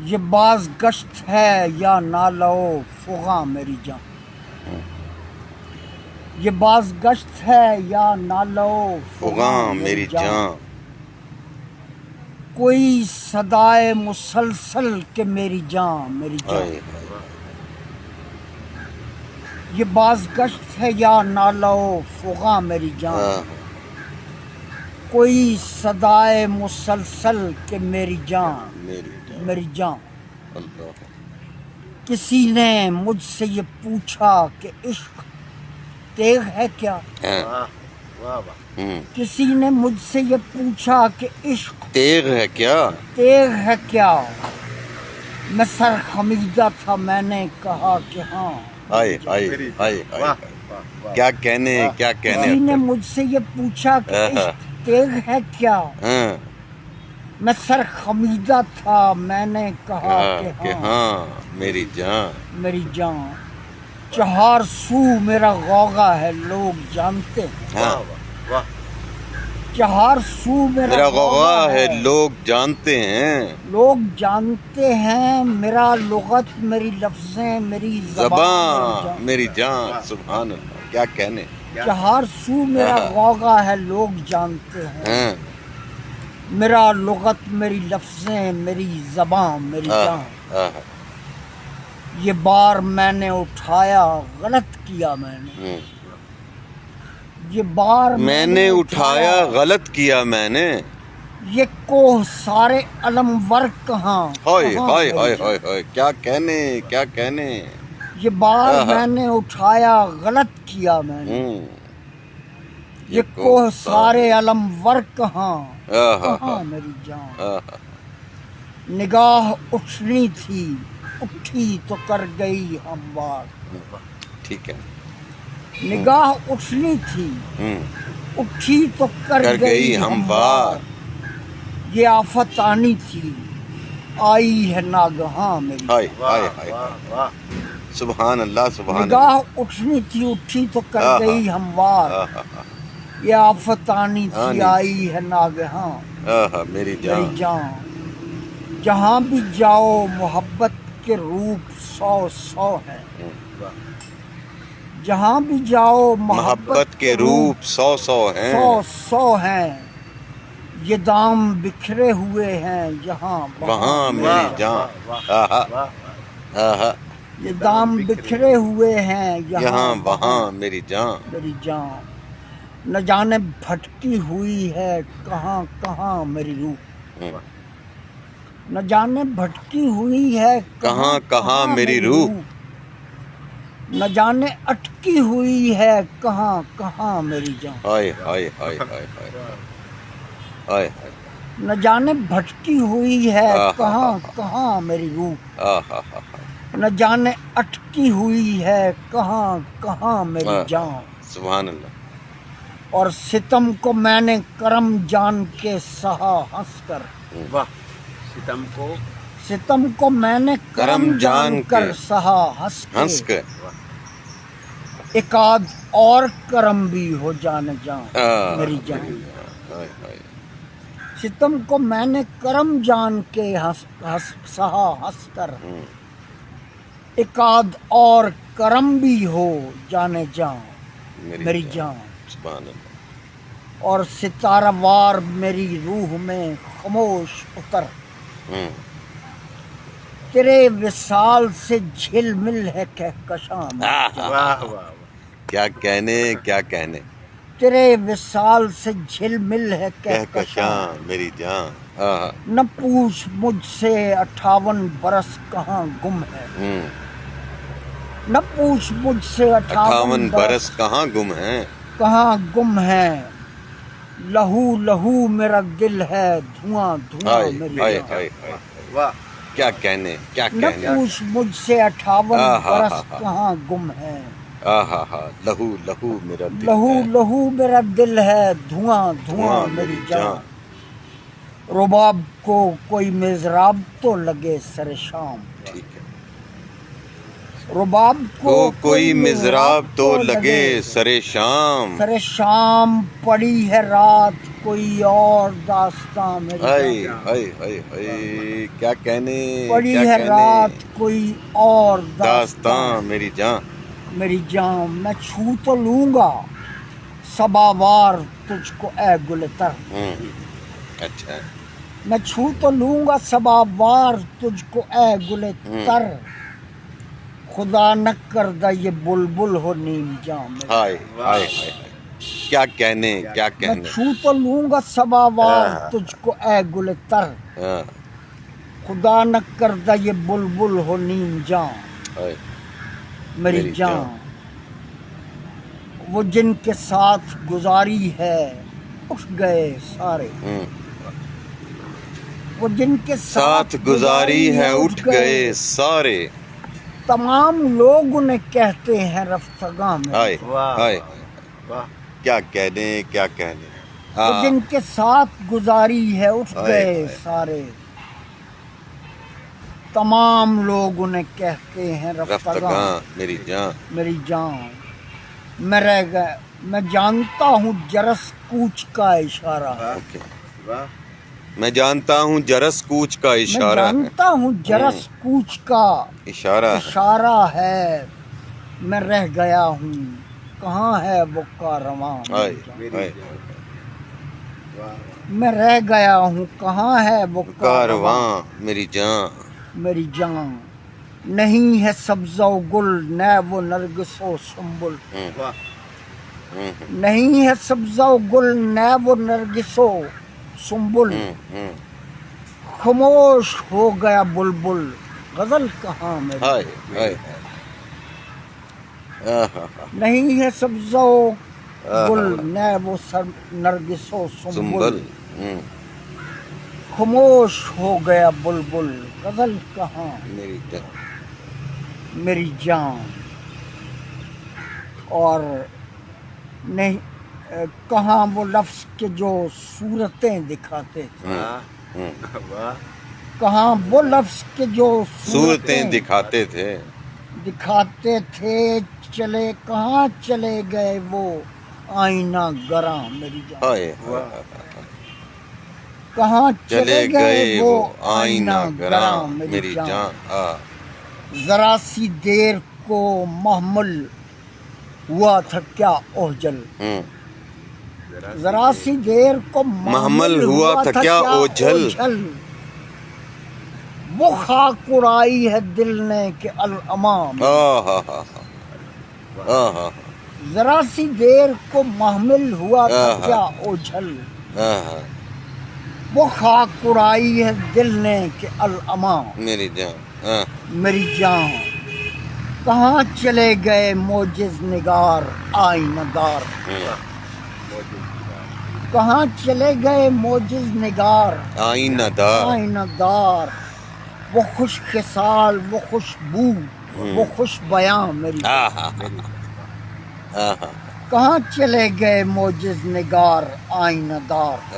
یہ باز گشت ہے یا نالو فغاں میری جان، یہ باز گشت ہے یا نالو فغاں میری جان، کوئی صدائے مسلسل کہ میری جان میری جان، ہائے ہائے یہ باز گشت ہے یا نالو فغاں میری جان، ہاں کوئی صدائے مسلسل کہ میری جان میری جان، میری جان۔ اللہ کسی نے مجھ سے یہ پوچھا کہ عشق تیغ ہے کیا، کسی نے مجھ سے یہ پوچھا کہ عشق تیغ ہے کیا، تیغ ہے کیا، میں سر خمیدہ تھا میں نے کہا کہ ہاں۔ ہائے ہائے ہائے ہائے، کیا کہنے کیا کہنے کسی نے مجھ سے یہ پوچھا کہ عشق تیغ ہے کیا، ہاں میں سر خمیدہ تھا میں نے کہا کہ کہ ہاں ہاں میری جان، میری جان۔ چہار سو میرا غوغا ہے لوگ جانتے ہیں، ہاں چہار سو میرا میرا غوغا ہے لوگ جانتے ہیں، لوگ جانتے ہیں، میرا لغت میری لفظیں میری زبان میری جان، سبحان اللہ کیا کہنے، چہار سو میرا غوغا ہے لوگ جانتے ہیں، ہاں میرا لغت میری لفظیں میری زبان میری جان۔ آہ، یہ بار میں نے اٹھایا غلط کیا میں نے، یہ بار میں نے اٹھایا غلط کیا میں نے، یہ کوہ سارے علم ور کہاں ہائے کہاں ہائے میری ہائے جان۔ ہائے ہائے کیا کہنے کیا کہنے، یہ بار میں نے اٹھایا غلط کیا میں نے، یہ کوہ سارے علم ور کہاں کہاں میری جان۔ نگاہ اٹھنی تھی اٹھی تو کر گئی ہموار، ٹھیک ہے، نگاہ اٹھنی تھی اٹھی تو کر گئی ہموار، یہ آفت آنی تھی آئی ہے ناگہاں میری ہائے جان۔ ہائے ہائے، سبحان اللہ سبحان نگاہ اٹھنی تھی اٹھی تو کر گئی ہموار، یہ آفت آنی تھی آئی ہے ناگہاں اللہ، میری میری جان، جان۔ جہاں بھی جاؤ محبت کے روپ سو سو ہیں، جہاں بھی جاؤ محبت کے روپ سو سو ہیں، سو سو ہیں، یہ دام بکھرے ہوئے ہیں یہاں وہاں میری جان، آہا یہ دام بکھرے ہوئے ہیں یہاں وہاں میری جان، میری جان۔ نہ جانے بھٹکی ہوئی ہے کہاں کہاں میری روح، نہ جانے بھٹکی ہوئی ہے کہاں کہاں میری روح، نہ جانے اٹکی ہوئی ہے کہاں کہاں میری جان۔ ہائے ہائے ہائے ہائے ہائے ہائے ہائے، نہ جانے بھٹکی ہوئی ہے کہاں کہاں میری روح، آہا نہ جانے اٹکی ہوئی ہے کہاں کہاں میری جان۔ سبحان اللہ، اور ستم کو میں نے کرم جان کے سہا ہنس کر، ستم کو میں نے کرم جان کر سہا ہنس کے، ایک آدھ اور کرم بھی ہو جانے جان میری جان۔ ستم کو میں نے کرم جان کے سہا ہنس کر، ایک آدھ اور کرم بھی ہو جانے جان میری جان۔ سبحان اللہ، اور ستارہ وار میری روح میں خاموش اتر، تیرے وصال سے جھل مل ہے کہکشاں میری جان، کیا کہنے کیا کہنے، تیرے وصال سے جھل مل ہے کہکشاں، میری جان، نہ پوچھ مجھ سے 58 برس کہاں گم ہے، نہ پوچھ مجھ سے 58 برس کہاں گم ہیں، کہاں گم ہے، لہو لہو میرا دل ہے دھواں دھواں میری جان۔ کیا کہنے کیا نہ کہنے، پوچھ مجھ سے 58 برس کہاں گم ہے، لہو لہو میرا دل لہو ہے لہو میرا دل ہے دھواں دھواں میری جان۔ رباب کو کوئی میزراب تو لگے سر شام، ٹھیک ہے، رباب کو کوئی مزراب تو لگے سر شام، سر شام پڑی ہے رات کوئی اور داستان میری ہائے جان ہائے ہائے ہائے کیا کہنے پڑی کیا ہے کہنے رات کوئی اور داستان میری جان میری جان میں چھو تو لوں گا صباوار تجھ کو اے گلتر اچھا میں چھو تو لوں گا صباوار تجھ کو اے گلتر خدا نہ کردہ یہ بلبل ہو نیم جام میری ہائے ہائے ہائے ہائے کیا کہنے کیا میں کہنے چھو تو لوں گا صباوار تجھ کو اے گلتر ہاں خدا نہ کردہ یہ بلبل ہو نیم جام ہائے میری جان وہ جن کے ساتھ گزاری ہے اٹھ گئے سارے وہ جن کے ساتھ گزاری ہے اٹھ گئے سارے تمام لوگ انہیں کہتے ہیں رفتگاں میں ہائے ہائے کیا کہنے کیا کہنے وہ جن کے ساتھ گزاری ہے اٹھ ہائے گئے ہائے سارے تمام لوگ انہیں کہتے ہیں رفتگاں رفتگاں میری جان میری جان میں رہ گیا میں جانتا ہوں جرس کوچ کا اشارہ ہے اوکے میں جانتا ہوں جرس کوچ کا میں اشارہ ہے جانتا ہوں جرس کوچ کا اشارہ ہے اشارہ ہے میں رہ گیا ہوں کہاں ہے وہ کارواں ہائے میری جان ہائے میں رہ گیا ہوں کہاں ہے وہ کارواں کارواں میری جان میری جان نہیں ہے سبزہ و گل نہ وہ نرگس و سنبل نہیں ہے سبزہ و گل نہ وہ نرگس و سنبل خاموش ہو گیا بلبل غزل کہاں میری ہائے ہائے نہیں ہے سبزہ و گل نہ وہ نرگس و سنبل سنبل خاموش ہو گیا بلبل غزل کہاں میری جان میری جان اور نہیں کہاں وہ لفظ کے جو صورتیں دکھاتے تھے کہاں وہ لفظ کے جو صورتیں دکھاتے تھے دکھاتے تھے چلے کہاں چلے گئے وہ آئینہ گراں میری جان ہائے کہاں چلے گئے وہ آئینہ گراں میری جان ذرا سی دیر کو محمل ہوا تھا کیا اوجل ذرا سی دیر کو محمل ہوا تھا کیا اوجھل وہ خاک اڑائی ہے دل نے کہ الامام ذرا سی دیر کو محمل ہوا تھا کیا اوجھل وہ خاک اڑائی ہے دل نے کہ الامام میری جان میری جان کہاں چلے گئے موجز نگار آئینہ دار کہاں چلے گئے موجز نگار آئینہ دار آئینہ دار وہ خوش خصال وہ خوشبو وہ خوش بیاں میری کہاں چلے گئے موجز نگار آئینہ دار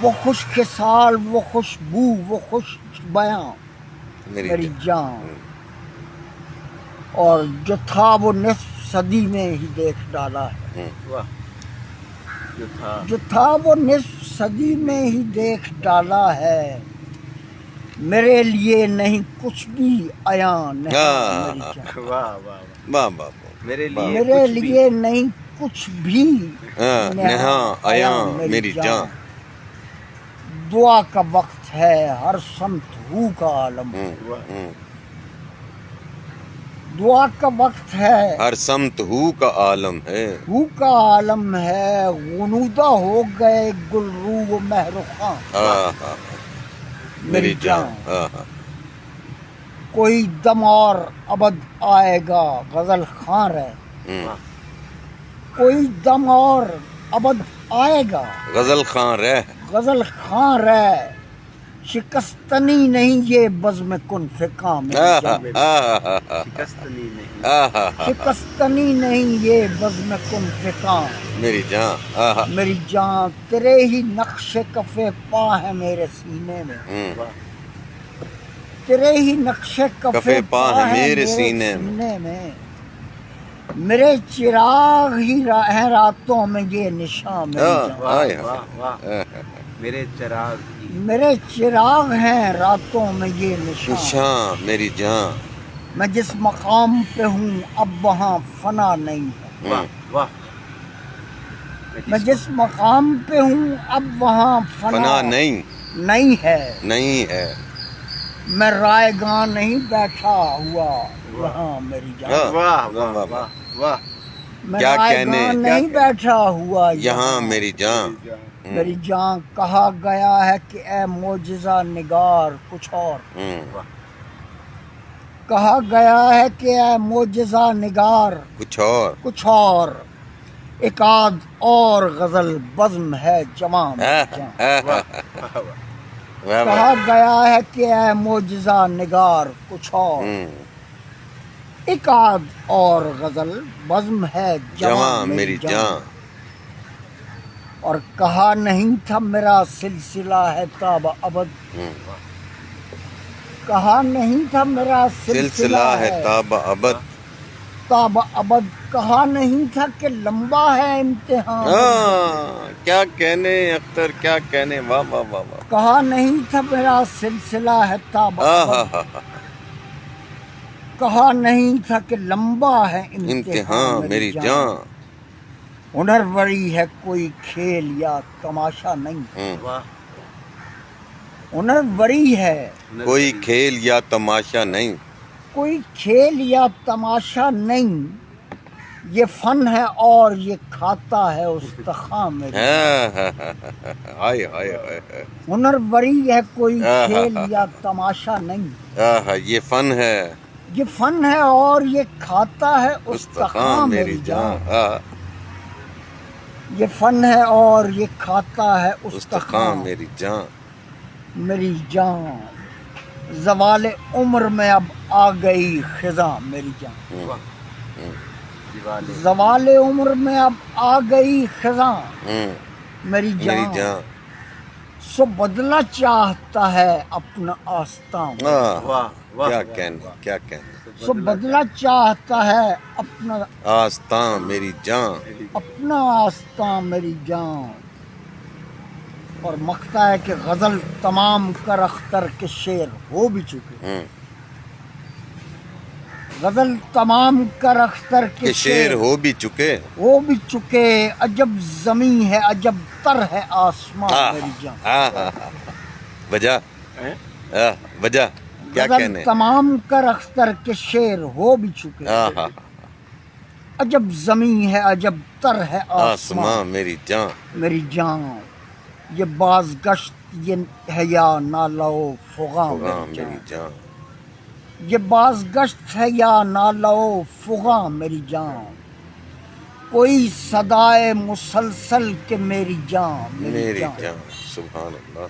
وہ خوش خصال وہ خوشبو وہ خوش بیاں میری جان اور جو تھا وہ نصف صدی میں ہی دیکھ ڈالا ہے جو تھا وہ نصف صدی میں ہی دیکھ ڈالا ہے میرے لیے نہیں کچھ بھی عیاں نہیں میری جان میرے لیے نہیں کچھ بھی نہاں عیاں میری جان دعا کا وقت ہے ہر سمت ہو کا عالم دعا کا وقت ہے ہر سمت ہو کا عالم ہے ہو کا عالم ہے غنودہ ہو گئے گل رو و مہرخاں میری جان کوئی دم اور ابد آئے گا غزل خاں رہ کوئی دم اور ابد آئے گا غزل خاں رہ غزل خاں رہ شکستنی نہیں یہ بزم کن فکاں میری جان شکستنی نہیں یہ بزم کن فکاں میری جان میری جان تیرے ہی نقش کف پا ہے میرے سینے میں تیرے ہی نقش کف پا ہے میرے سینے میں میرے چراغ ہی ہیں راتوں میں یہ نشان میری جان. ہائے واہ واہ میرے چراغ میرے چراغ ہیں راتوں میں یہ نشان. نشان میری جان. میں جس مقام پہ ہوں اب وہاں فنا نہیں ہے. واہ واہ میں جس مقام پہ ہوں اب وہاں فنا نہیں نہیں ہے. نہیں ہے. میں رائے گاں نہیں بیٹھا ہوا وہاں میری جان. واہ واہ واہ واہ میں کیا رائے کہنے، گاں کیا نہیں بیٹھا ہوا یہاں میری جان. میری جان. کہا گیا ہے کہ اے معجزہ نگار کچھ اور. کہا گیا ہے کہ اے معجزہ نگار کچھ اور. ایک آدھ اور غزل بزم ہے جواں میری جان. کہا گیا ہے کہ اے معجزہ نگار کچھ اور. ایک آدھ اور غزل بزم ہے جواں میری جان. اور کہا نہیں تھا میرا سلسلہ ہے تاب ابد. کہا نہیں تھا میرا سلسلہ ہے تاب ابد. تاب ابد. کہا نہیں تھا کہ لمبا ہے امتحان. کیا کہنے اختر، کیا کہنے. واہ واہ واہ واہ. کہا نہیں تھا میرا سلسلہ ہے تاب ابد. کہا نہیں تھا کہ لمبا ہے امتحان میری جان. ہنر وری ہے کوئی کھیل یا تماشا نہیں. ہنر وری ہے کوئی کھیل یا تماشا نہیں. کوئی کھیل یا تماشا نہیں. یہ فن ہے اور یہ کھاتا ہے استخوان میری. ہائے ہائے ہائے. ہنر وری ہے کوئی کھیل یا تماشا نہیں. یہ فن ہے. یہ فن ہے اور یہ کھاتا ہے استخوان میری جان. یہ فن ہے اور یہ کھاتا ہے استخوان میری جان. میری جان. زوال عمر میں اب آ گئی خزاں میری جان. زوال عمر میں اب آ گئی خزاں میری جان. سو بدلنا چاہتا ہے اپنا آستان. کیا کہنے، کیا کہنے. سو بدلنا چاہتا ہے اپنا آستان میری جان. اپنا آستان میری جان. اور مقتا ہے کہ غزل تمام کر اختر کے شعر ہو بھی چکے. غزل تمام کر اختر کے شعر ہو بھی چکے. ہو بھی چکے. عجب زمیں ہے عجب تر ہے آسمان میری جان. وجہ وجہ کیا غزل کہنے. تمام کر اختر کے شعر ہو بھی چکے. عجب زمیں ہے عجب تر ہے آسمان میری جان. میری جان. یہ بازگشت یہ ہے یا نالہ و فغاں میری جان. یہ بازگشت ہے یا نالہ و فغاں میری جان. کوئی صدائے مسلسل کہ میری جان میری جان. سبحان اللہ.